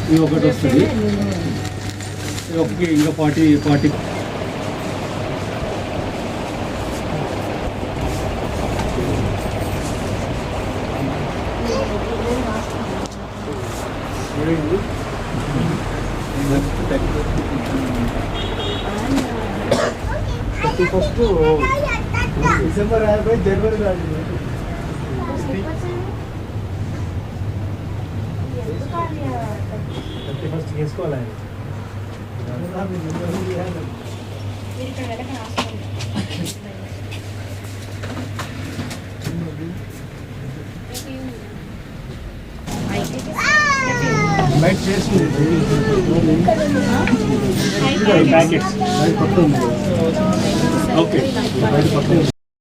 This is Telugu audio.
ఇది ఒకటి వస్తుంది, ఇంకా 40 ఫస్ట్ డిసెంబర్ 50 జనవరి ఫస్ట్ చేసుకోవాలి. బయట చేసి ప్యాకెట్స్ ఓకే.